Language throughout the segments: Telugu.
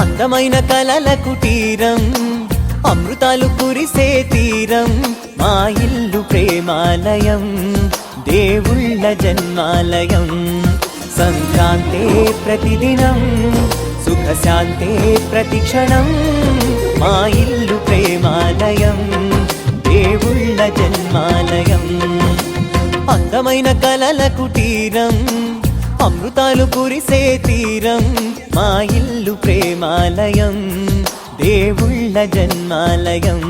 అందమైన కలల కుటీరం, అమృతాలు కురిసే తీరం, మా ఇల్లు ప్రేమాలయం, దేవుళ్ళ జన్మాలయం. సంక్రాంతే ప్రతిదినం, సుఖశాంతే ప్రతిక్షణం, మా ఇల్లు ప్రేమాలయం, దేవుళ్ళ జన్మాలయం. అందమైన కలల కుటీరం, అమృతాలు కురిసే తీరం, మా ఇల్లు ప్రేమాలయం, దేవుళ్ళ జన్మాలయం.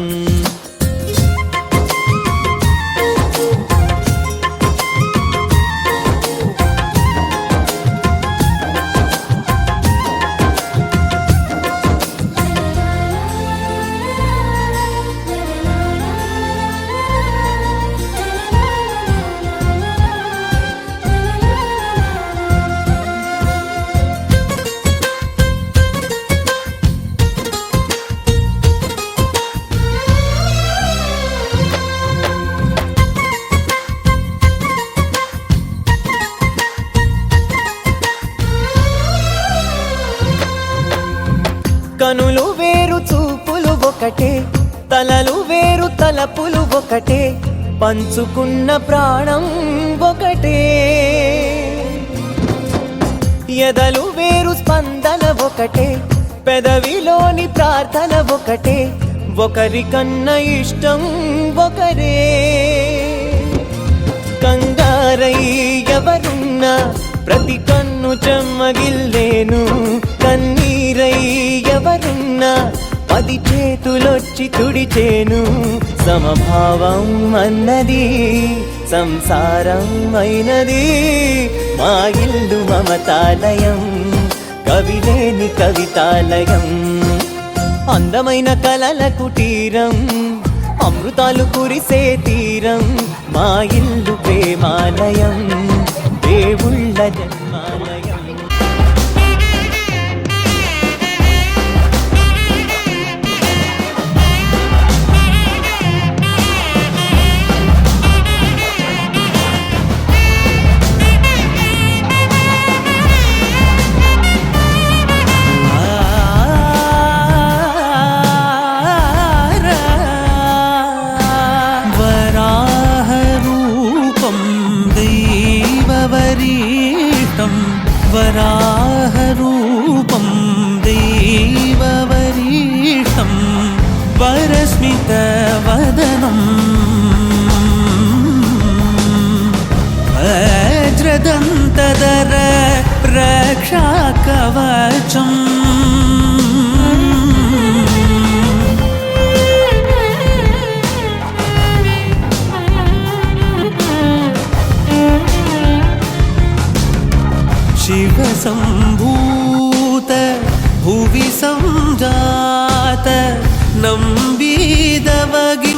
కనులు వేరు చూపులు ఒకటే, తలలు వేరు తలపులు ఒకటే, పంచుకున్న ప్రాణం ఒకటే. ఎదలు వేరు స్పందన ఒకటే, పెదవిలోని ప్రార్థన ఒకటే, ఒకరికన్నా ఇష్టం ఒకరే. కంగారై ఎవరున్నా ప్రతి కన్ను చెమ్మగిల్లేను, కన్నీరై ఎవరున్నా 10 చేతులొచ్చి తుడిచేను. సమభావం అన్నది సంసారం అయినది, మా ఇల్లు మమతాలయం, కవిలేని కవితాలయం. అందమైన కలల కుటీరం, అమృతాలు కురిసే తీరం, మా ఇల్లు ప్రేమాలయం, దేవుళ్ళ జన్మాలయం. వరాహరూపం దైవవరీష్టం, వరస్మితవదనం, వజ్రదంతధర రక్షాకవచం. शिव संभूत भुवि संजात नंबीदवगी